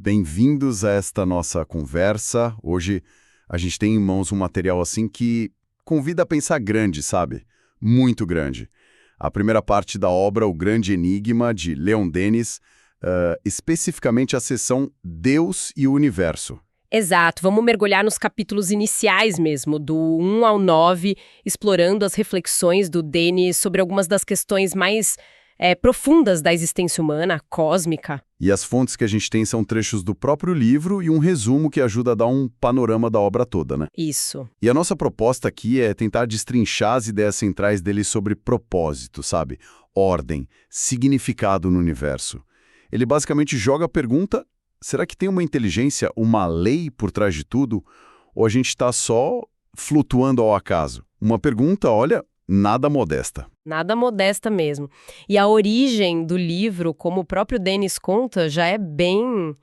bem-vindos a esta nossa conversa. Hoje a gente tem em mãos um material assim que convida a pensar grande, sabe? Muito grande. A primeira parte da obra O Grande Enigma, de Leon Denis, especificamente a seção Deus e o Universo. Exato, vamos mergulhar nos capítulos iniciais mesmo, do 1 ao 9, explorando as reflexões do Denis sobre algumas das questões mais profundas da existência humana, cósmica. E as fontes que a gente tem são trechos do próprio livro e um resumo que ajuda a dar um panorama da obra toda, né? Isso. E a nossa proposta aqui é tentar destrinchar as ideias centrais dele sobre propósito, sabe? Ordem, significado no universo. Ele basicamente joga a pergunta: será que tem uma inteligência, uma lei por trás de tudo? Ou a gente está só flutuando ao acaso? Uma pergunta, olha, nada modesta. Nada modesta mesmo. E a origem do livro, como o próprio Denis conta, já é bem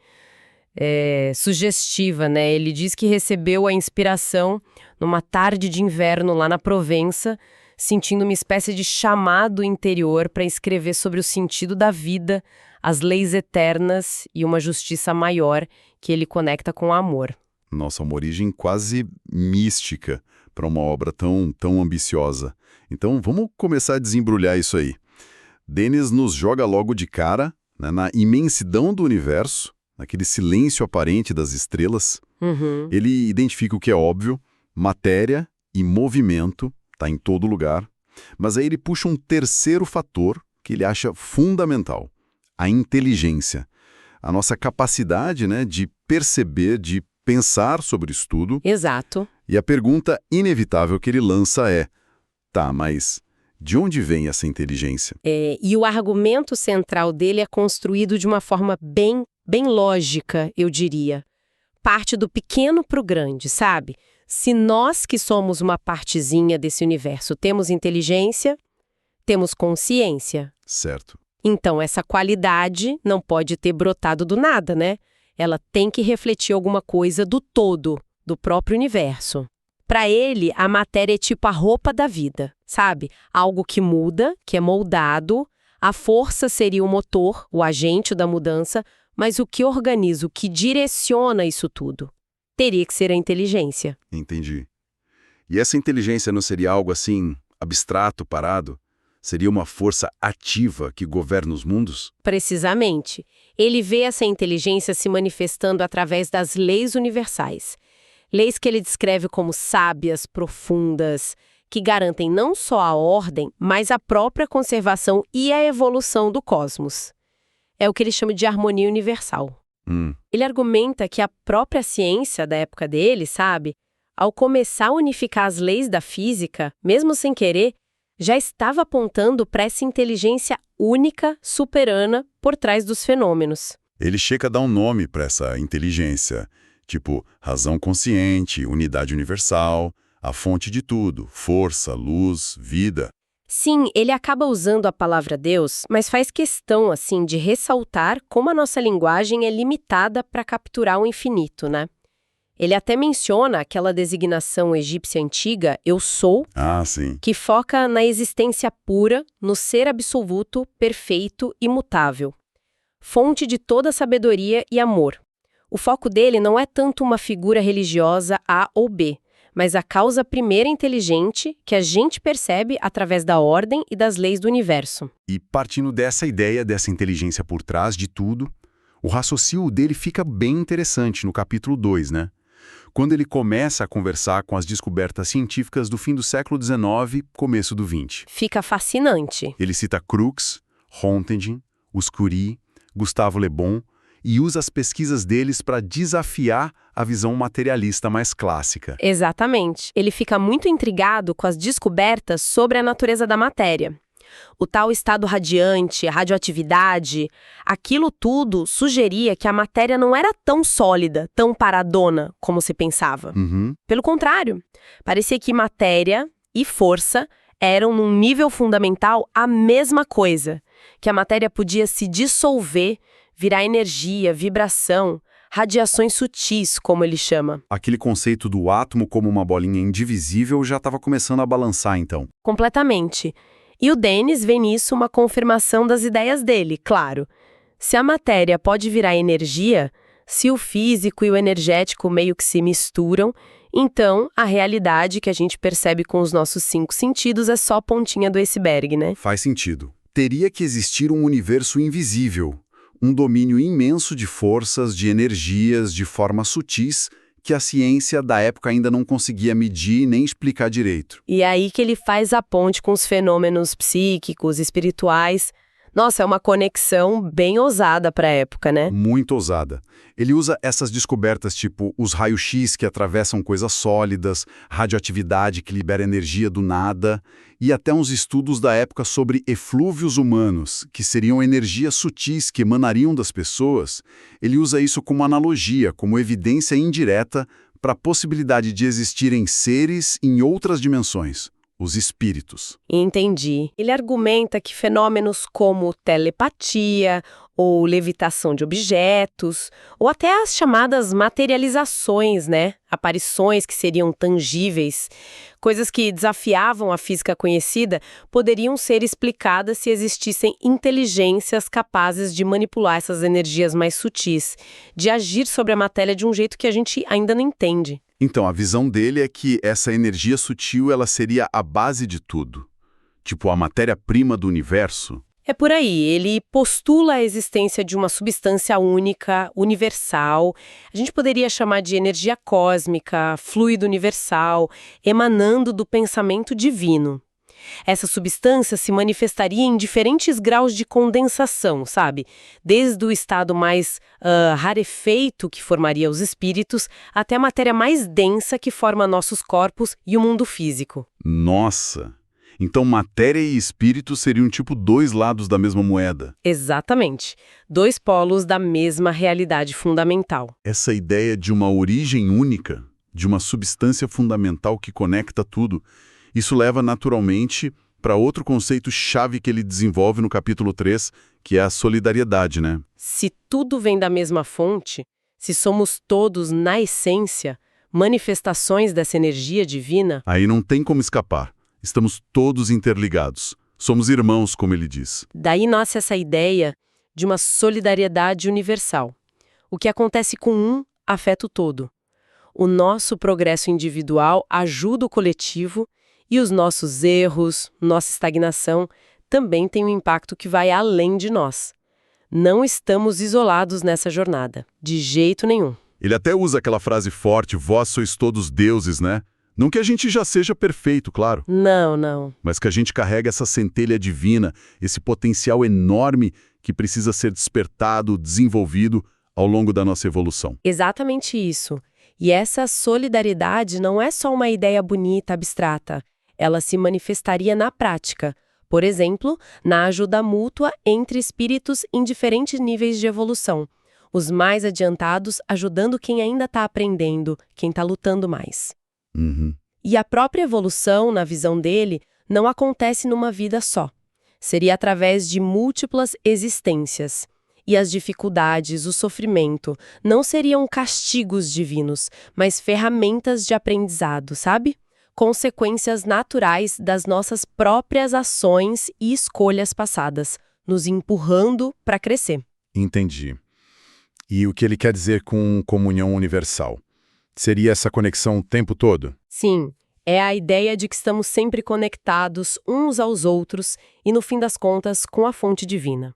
sugestiva, né? Ele diz que recebeu a inspiração numa tarde de inverno lá na Provença, sentindo uma espécie de chamado interior para escrever sobre o sentido da vida, as leis eternas e uma justiça maior que ele conecta com o amor. Nossa, uma origem quase mística para uma obra tão ambiciosa. Então, vamos começar a desembrulhar isso aí. Denis nos joga logo de cara, né, na imensidão do universo, naquele silêncio aparente das estrelas. Uhum. Ele identifica o que é óbvio: matéria e movimento, está em todo lugar. Mas aí ele puxa um terceiro fator que ele acha fundamental: a inteligência. A nossa capacidade, né, de perceber, de pensar sobre isso tudo. Exato. E a pergunta inevitável que ele lança é: tá, mas de onde vem essa inteligência? E o argumento central dele é construído de uma forma bem lógica, eu diria. Parte do pequeno para o grande, sabe? Se nós que somos uma partezinha desse universo temos inteligência, temos consciência. Certo. Então, essa qualidade não pode ter brotado do nada, né? Ela tem que refletir alguma coisa do todo, do próprio universo. Para ele, a matéria é tipo a roupa da vida, sabe? Algo que muda, que é moldado. A força seria o motor, o agente da mudança, mas o que organiza, o que direciona isso tudo, teria que ser a inteligência. Entendi. E essa inteligência não seria algo assim, abstrato, parado? Seria uma força ativa que governa os mundos? Precisamente. Ele vê essa inteligência se manifestando através das leis universais. Leis que ele descreve como sábias, profundas, que garantem não só a ordem, mas a própria conservação e a evolução do cosmos. É o que ele chama de harmonia universal. Ele argumenta que a própria ciência da época dele, sabe, ao começar a unificar as leis da física, mesmo sem querer, já estava apontando para essa inteligência única, soberana, por trás dos fenômenos. Ele chega a dar um nome para essa inteligência, tipo razão consciente, unidade universal, a fonte de tudo, força, luz, vida. Sim, ele acaba usando a palavra Deus, mas faz questão, assim, de ressaltar como a nossa linguagem é limitada para capturar o infinito, né? Ele até menciona aquela designação egípcia antiga, eu sou, Sim. que foca na existência pura, no ser absoluto, perfeito, imutável. Fonte de toda sabedoria e amor. O foco dele não é tanto uma figura religiosa A ou B, mas a causa primeira inteligente que a gente percebe através da ordem e das leis do universo. E partindo dessa ideia, dessa inteligência por trás de tudo, o raciocínio dele fica bem interessante no capítulo 2, né? Quando ele começa a conversar com as descobertas científicas do fim do século XIX, começo do XX. Fica fascinante. Ele cita Crookes, Röntgen, os Curie, Gustave Le Bon, e usa as pesquisas deles para desafiar a visão materialista mais clássica. Exatamente. Ele fica muito intrigado com as descobertas sobre a natureza da matéria. O tal estado radiante, a radioatividade, aquilo tudo sugeria que a matéria não era tão sólida, tão paradona como se pensava. Pelo contrário, parecia que matéria e força eram, num nível fundamental, a mesma coisa, que a matéria podia se dissolver, virar energia, vibração, radiações sutis, como ele chama. Aquele conceito do átomo como uma bolinha indivisível já estava começando a balançar, então. Completamente. E o Denis vê nisso uma confirmação das ideias dele, claro. Se a matéria pode virar energia, Se o físico e o energético meio que se misturam, então a realidade que a gente percebe com os nossos 5 sentidos é só a pontinha do iceberg, né? Faz sentido. Teria que existir um universo invisível, um domínio imenso de forças, de energias, de formas sutis, que a ciência da época ainda não conseguia medir nem explicar direito. E é aí que ele faz a ponte com os fenômenos psíquicos, espirituais. Nossa, é uma conexão bem ousada para a época, né? Muito ousada. Ele usa essas descobertas tipo os raios-x que atravessam coisas sólidas, radioatividade que libera energia do nada, e até uns estudos da época sobre eflúvios humanos, que seriam energias sutis que emanariam das pessoas. Ele usa isso como analogia, como evidência indireta para a possibilidade de existirem seres em outras dimensões. Os espíritos. Entendi. Ele argumenta que fenômenos como telepatia ou levitação de objetos, ou até as chamadas materializações, né? Aparições que seriam tangíveis, coisas que desafiavam a física conhecida, poderiam ser explicadas se existissem inteligências capazes de manipular essas energias mais sutis, de agir sobre a matéria de um jeito que a gente ainda não entende. Então, a visão dele é que essa energia sutil ela seria a base de tudo. Tipo, a matéria-prima do universo. É por aí, ele postula a existência de uma substância única, universal. A gente poderia chamar de energia cósmica, fluido universal, emanando do pensamento divino. Essa substância se manifestaria em diferentes graus de condensação, sabe? Desde o estado mais rarefeito, que formaria os espíritos, até a matéria mais densa que forma nossos corpos e o mundo físico. Nossa! Então matéria e espírito seriam tipo 2 lados da mesma moeda. Exatamente. 2 polos da mesma realidade fundamental. Essa ideia de uma origem única, de uma substância fundamental que conecta tudo, isso leva naturalmente para outro conceito-chave que ele desenvolve no capítulo 3, que é a solidariedade, né? Se tudo vem da mesma fonte, se somos todos, na essência, manifestações dessa energia divina... Aí não tem como escapar. Estamos todos interligados. Somos irmãos, como ele diz. Daí nasce essa ideia de uma solidariedade universal. O que acontece com um afeta o todo. O nosso progresso individual ajuda o coletivo e os nossos erros, nossa estagnação, também têm um impacto que vai além de nós. Não estamos isolados nessa jornada, de jeito nenhum. Ele até usa aquela frase forte, vós sois todos deuses, né? Não que a gente já seja perfeito, claro. Não. Mas que a gente carrega essa centelha divina, esse potencial enorme que precisa ser despertado, desenvolvido ao longo da nossa evolução. Exatamente isso. E essa solidariedade não é só uma ideia bonita, abstrata. Ela se manifestaria na prática. Por exemplo, na ajuda mútua entre espíritos em diferentes níveis de evolução. Os mais adiantados ajudando quem ainda está aprendendo, quem está lutando mais. Uhum. E a própria evolução, na visão dele, não acontece numa vida só. Seria através de múltiplas existências. E as dificuldades, o sofrimento, não seriam castigos divinos, mas ferramentas de aprendizado, sabe? Consequências naturais das nossas próprias ações e escolhas passadas, nos empurrando para crescer. Entendi. E o que ele quer dizer com comunhão universal? Seria essa conexão o tempo todo? Sim, é a ideia de que estamos sempre conectados uns aos outros e, no fim das contas, com a fonte divina.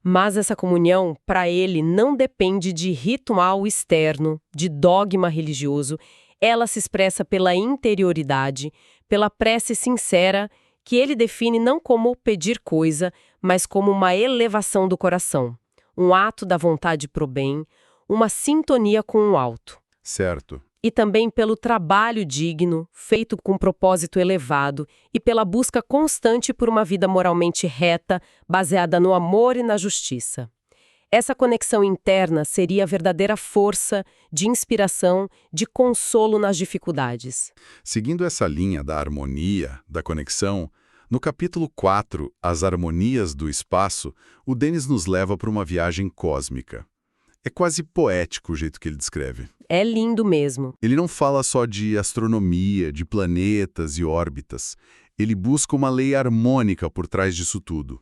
Mas essa comunhão, para ele, não depende de ritual externo, de dogma religioso. Ela se expressa pela interioridade, pela prece sincera, que ele define não como pedir coisa, mas como uma elevação do coração, um ato da vontade pro bem, uma sintonia com o alto. Certo. E também pelo trabalho digno, feito com propósito elevado, e pela busca constante por uma vida moralmente reta, baseada no amor e na justiça. Essa conexão interna seria a verdadeira força de inspiração, de consolo nas dificuldades. Seguindo essa linha da harmonia, da conexão, no capítulo 4, As Harmonias do Espaço, o Denis nos leva para uma viagem cósmica. É quase poético o jeito que ele descreve. É lindo mesmo. Ele não fala só de astronomia, de planetas e órbitas. Ele busca uma lei harmônica por trás disso tudo.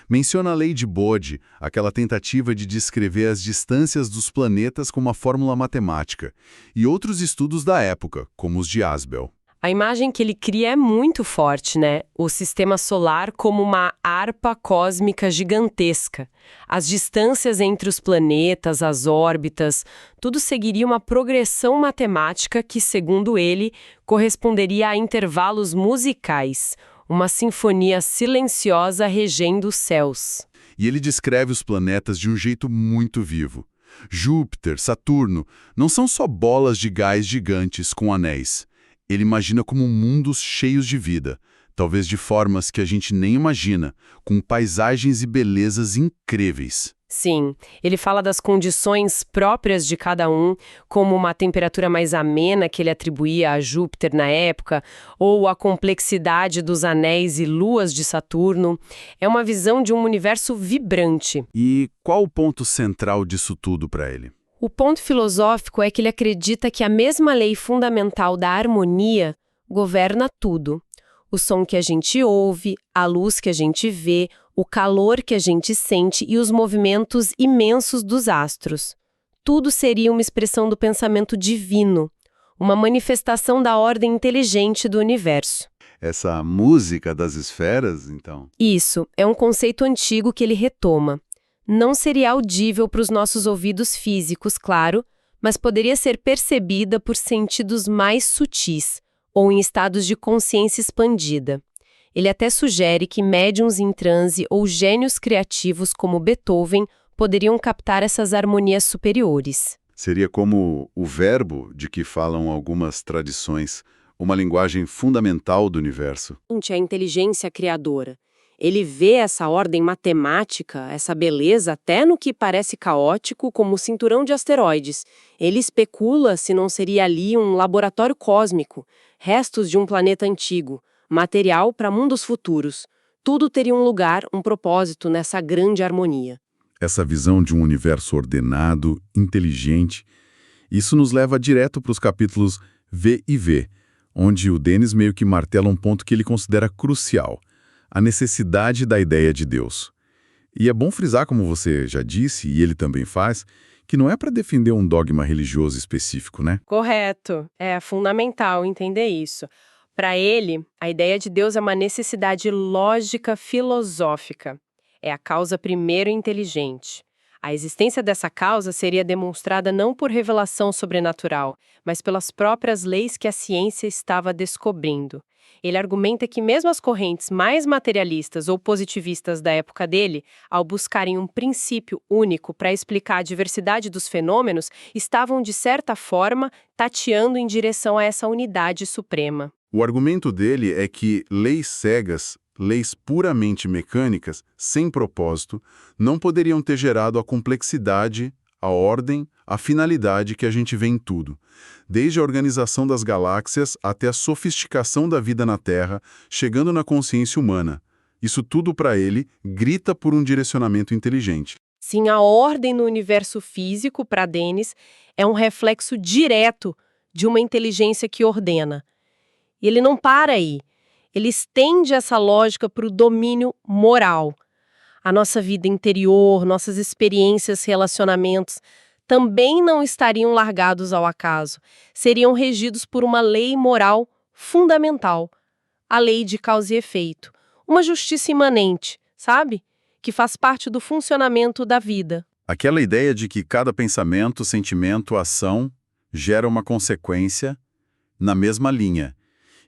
Menciona a lei de Bode, aquela tentativa de descrever as distâncias dos planetas com uma fórmula matemática, e outros estudos da época, como os de Asbel. A imagem que ele cria é muito forte, né? O sistema solar como uma harpa cósmica gigantesca. As distâncias entre os planetas, as órbitas, tudo seguiria uma progressão matemática que, segundo ele, corresponderia a intervalos musicais, uma sinfonia silenciosa regendo os céus. E ele descreve os planetas de um jeito muito vivo. Júpiter, Saturno, não são só bolas de gás gigantes com anéis. Ele imagina como mundos cheios de vida, talvez de formas que a gente nem imagina, com paisagens e belezas incríveis. Sim, ele fala das condições próprias de cada um, como uma temperatura mais amena que ele atribuía a Júpiter na época, ou a complexidade dos anéis e luas de Saturno. É uma visão de um universo vibrante. E qual o ponto central disso tudo para ele? O ponto filosófico é que ele acredita que a mesma lei fundamental da harmonia governa tudo. O som que a gente ouve, a luz que a gente vê, o calor que a gente sente e os movimentos imensos dos astros. Tudo seria uma expressão do pensamento divino, uma manifestação da ordem inteligente do universo. Essa música das esferas, então? Isso, é um conceito antigo que ele retoma. Não seria audível para os nossos ouvidos físicos, claro, mas poderia ser percebida por sentidos mais sutis, ou em estados de consciência expandida. Ele até sugere que médiuns em transe ou gênios criativos como Beethoven poderiam captar essas harmonias superiores. Seria como o verbo de que falam algumas tradições, uma linguagem fundamental do universo. A inteligência criadora. Ele vê essa ordem matemática, essa beleza até no que parece caótico como o cinturão de asteroides. Ele especula se não seria ali um laboratório cósmico, restos de um planeta antigo, material para mundos futuros. Tudo teria um lugar, um propósito nessa grande harmonia. Essa visão de um universo ordenado, inteligente, isso nos leva direto para os capítulos V e V, onde o Denis meio que martela um ponto que ele considera crucial: a necessidade da ideia de Deus. E é bom frisar, como você já disse, e ele também faz, que não é para defender um dogma religioso específico, né? Correto. É fundamental entender isso. Para ele, a ideia de Deus é uma necessidade lógica filosófica. É a causa primeiro inteligente. A existência dessa causa seria demonstrada não por revelação sobrenatural, mas pelas próprias leis que a ciência estava descobrindo. Ele argumenta que mesmo as correntes mais materialistas ou positivistas da época dele, ao buscarem um princípio único para explicar a diversidade dos fenômenos, estavam, de certa forma, tateando em direção a essa unidade suprema. O argumento dele é que leis cegas, leis puramente mecânicas, sem propósito, não poderiam ter gerado a complexidade, a ordem, a finalidade que a gente vê em tudo. Desde a organização das galáxias até a sofisticação da vida na Terra, chegando na consciência humana. Isso tudo, para ele, grita por um direcionamento inteligente. Sim, a ordem no universo físico, para Denis, é um reflexo direto de uma inteligência que ordena. E ele não para aí. Ele estende essa lógica para o domínio moral. A nossa vida interior, nossas experiências, relacionamentos, também não estariam largados ao acaso. Seriam regidos por uma lei moral fundamental. A lei de causa e efeito. Uma justiça imanente, sabe? Que faz parte do funcionamento da vida. Aquela ideia de que cada pensamento, sentimento, ação gera uma consequência na mesma linha.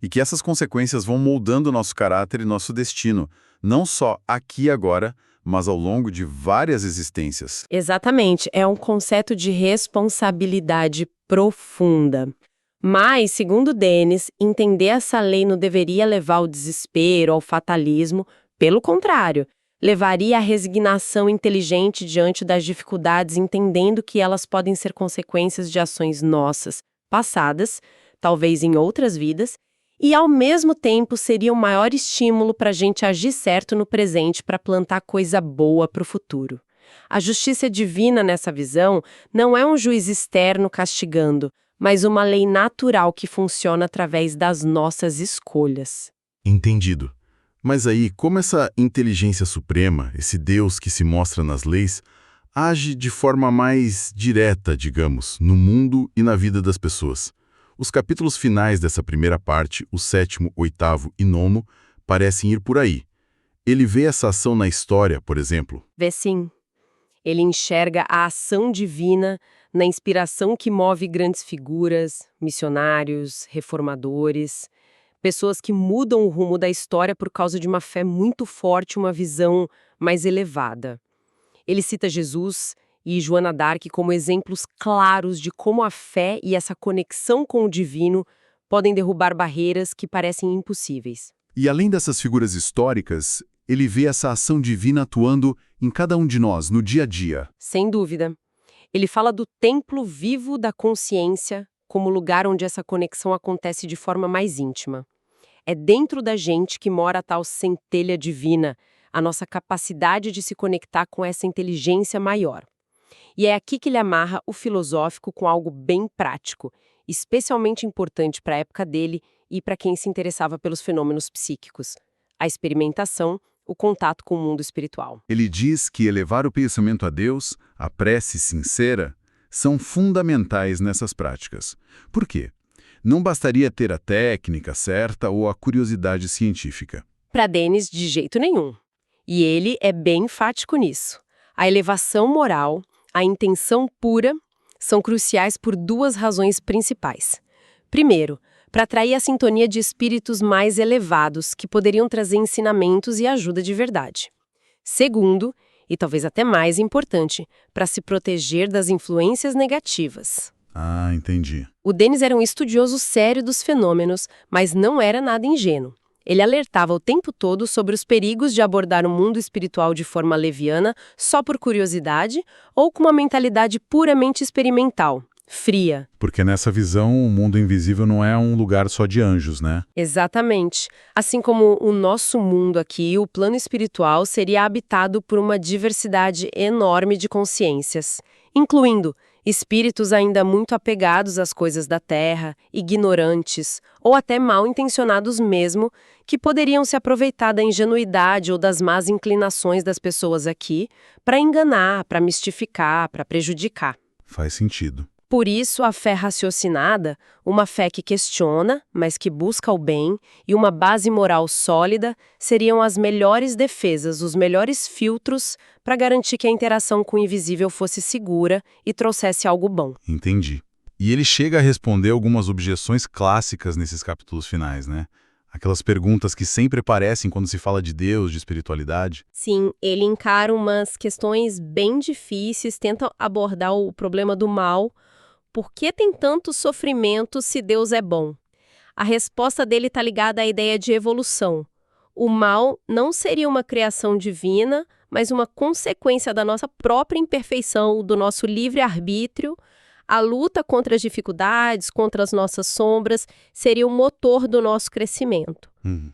E que essas consequências vão moldando nosso caráter e nosso destino, não só aqui e agora, mas ao longo de várias existências. Exatamente, é um conceito de responsabilidade profunda. Mas, segundo Denis, entender essa lei não deveria levar ao desespero, ao fatalismo. Pelo contrário, levaria à resignação inteligente diante das dificuldades, entendendo que elas podem ser consequências de ações nossas, passadas, talvez em outras vidas, e, ao mesmo tempo, seria o maior estímulo para a gente agir certo no presente para plantar coisa boa para o futuro. A justiça divina nessa visão não é um juiz externo castigando, mas uma lei natural que funciona através das nossas escolhas. Entendido. Mas aí, como essa inteligência suprema, esse Deus que se mostra nas leis, age de forma mais direta, digamos, no mundo e na vida das pessoas? Os capítulos finais dessa primeira parte, o 7º, 8º e 9º, parecem ir por aí. Ele vê essa ação na história, por exemplo. Vê sim. Ele enxerga a ação divina na inspiração que move grandes figuras, missionários, reformadores, pessoas que mudam o rumo da história por causa de uma fé muito forte, uma visão mais elevada. Ele cita Jesus e Joana d'Arc como exemplos claros de como a fé e essa conexão com o divino podem derrubar barreiras que parecem impossíveis. E além dessas figuras históricas, ele vê essa ação divina atuando em cada um de nós, no dia a dia. Sem dúvida. Ele fala do templo vivo da consciência como lugar onde essa conexão acontece de forma mais íntima. É dentro da gente que mora a tal centelha divina, a nossa capacidade de se conectar com essa inteligência maior. E é aqui que ele amarra o filosófico com algo bem prático, especialmente importante para a época dele e para quem se interessava pelos fenômenos psíquicos: a experimentação, o contato com o mundo espiritual. Ele diz que elevar o pensamento a Deus, a prece sincera, são fundamentais nessas práticas. Por quê? Não bastaria ter a técnica certa ou a curiosidade científica. Para Denis, de jeito nenhum. E ele é bem enfático nisso. A elevação moral, a intenção pura, são cruciais por duas razões principais. Primeiro, para atrair a sintonia de espíritos mais elevados, que poderiam trazer ensinamentos e ajuda de verdade. Segundo, e talvez até mais importante, para se proteger das influências negativas. Ah, entendi. O Denis era um estudioso sério dos fenômenos, mas não era nada ingênuo. Ele alertava o tempo todo sobre os perigos de abordar o mundo espiritual de forma leviana, só por curiosidade, ou com uma mentalidade puramente experimental, fria. Porque nessa visão, o mundo invisível não é um lugar só de anjos, né? Exatamente. Assim como o nosso mundo aqui, o plano espiritual seria habitado por uma diversidade enorme de consciências, incluindo espíritos ainda muito apegados às coisas da terra, ignorantes ou até mal intencionados mesmo, que poderiam se aproveitar da ingenuidade ou das más inclinações das pessoas aqui para enganar, para mistificar, para prejudicar. Faz sentido. Por isso, a fé raciocinada, uma fé que questiona, mas que busca o bem, e uma base moral sólida, seriam as melhores defesas, os melhores filtros para garantir que a interação com o invisível fosse segura e trouxesse algo bom. Entendi. E ele chega a responder algumas objeções clássicas nesses capítulos finais, né? Aquelas perguntas que sempre aparecem quando se fala de Deus, de espiritualidade. Sim, ele encara umas questões bem difíceis, tenta abordar o problema do mal. Por que tem tanto sofrimento se Deus é bom? A resposta dele está ligada à ideia de evolução. O mal não seria uma criação divina, mas uma consequência da nossa própria imperfeição, do nosso livre-arbítrio. A luta contra as dificuldades, contra as nossas sombras, seria o motor do nosso crescimento.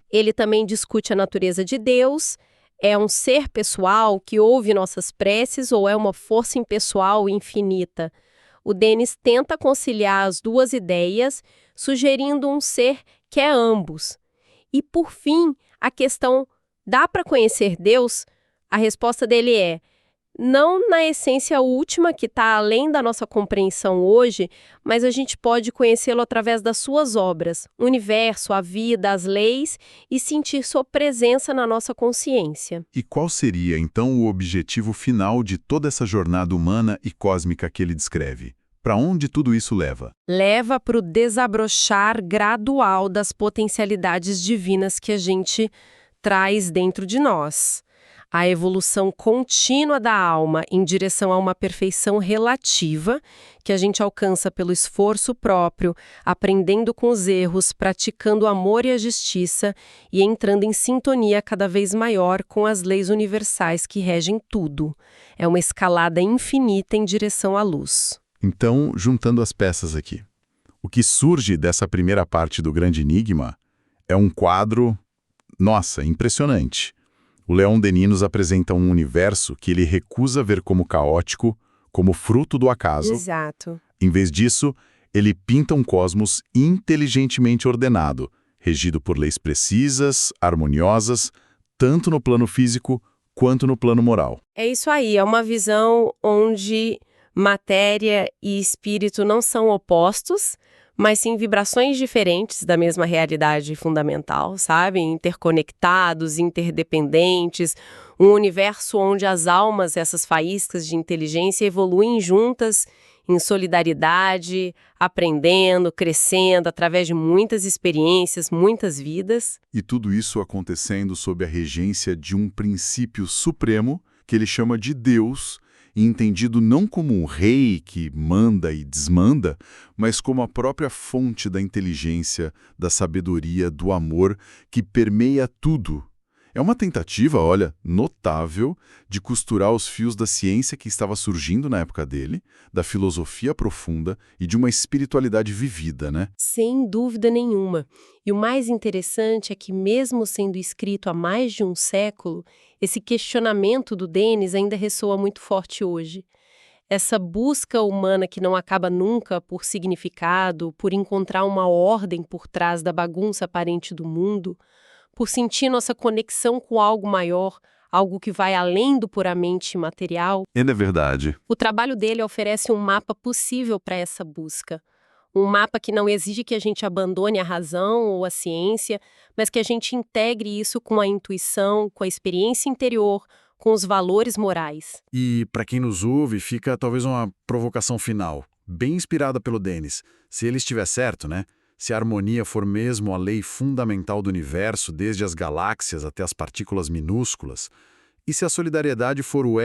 Ele também discute a natureza de Deus. É um ser pessoal que ouve nossas preces ou é uma força impessoal infinita? O Denis tenta conciliar as duas ideias, sugerindo um ser que é ambos. E, por fim, a questão: dá para conhecer Deus? A resposta dele é: não na essência última, que está além da nossa compreensão hoje, mas a gente pode conhecê-lo através das suas obras, o universo, a vida, as leis, e sentir sua presença na nossa consciência. E qual seria, então, o objetivo final de toda essa jornada humana e cósmica que ele descreve? Para onde tudo isso leva? Leva para o desabrochar gradual das potencialidades divinas que a gente traz dentro de nós. A evolução contínua da alma em direção a uma perfeição relativa, que a gente alcança pelo esforço próprio, aprendendo com os erros, praticando o amor e a justiça e entrando em sintonia cada vez maior com as leis universais que regem tudo. É uma escalada infinita em direção à luz. Então, juntando as peças aqui, o que surge dessa primeira parte do Grande Enigma é um quadro, nossa, impressionante. O Leon Denis nos apresenta um universo que ele recusa ver como caótico, como fruto do acaso. Exato. Em vez disso, ele pinta um cosmos inteligentemente ordenado, regido por leis precisas, harmoniosas, tanto no plano físico quanto no plano moral. É isso aí, é uma visão onde matéria e espírito não são opostos, mas sim vibrações diferentes da mesma realidade fundamental, sabe? Interconectados, interdependentes, um universo onde as almas, essas faíscas de inteligência, evoluem juntas em solidariedade, aprendendo, crescendo através de muitas experiências, muitas vidas. E tudo isso acontecendo sob a regência de um princípio supremo que ele chama de Deus, entendido não como um rei que manda e desmanda, mas como a própria fonte da inteligência, da sabedoria, do amor que permeia tudo. É uma tentativa, olha, notável, de costurar os fios da ciência que estava surgindo na época dele, da filosofia profunda e de uma espiritualidade vivida, né? Sem dúvida nenhuma. E o mais interessante é que, mesmo sendo escrito há mais de um século, esse questionamento do Denis ainda ressoa muito forte hoje. Essa busca humana que não acaba nunca por significado, por encontrar uma ordem por trás da bagunça aparente do mundo, por sentir nossa conexão com algo maior, algo que vai além do puramente material. É verdade. O trabalho dele oferece um mapa possível para essa busca. Um mapa que não exige que a gente abandone a razão ou a ciência, mas que a gente integre isso com a intuição, com a experiência interior, com os valores morais. E, para quem nos ouve, fica talvez uma provocação final, bem inspirada pelo Denis. Se ele estiver certo, né? Se a harmonia for mesmo a lei fundamental do universo, desde as galáxias até as partículas minúsculas, e se a solidariedade for o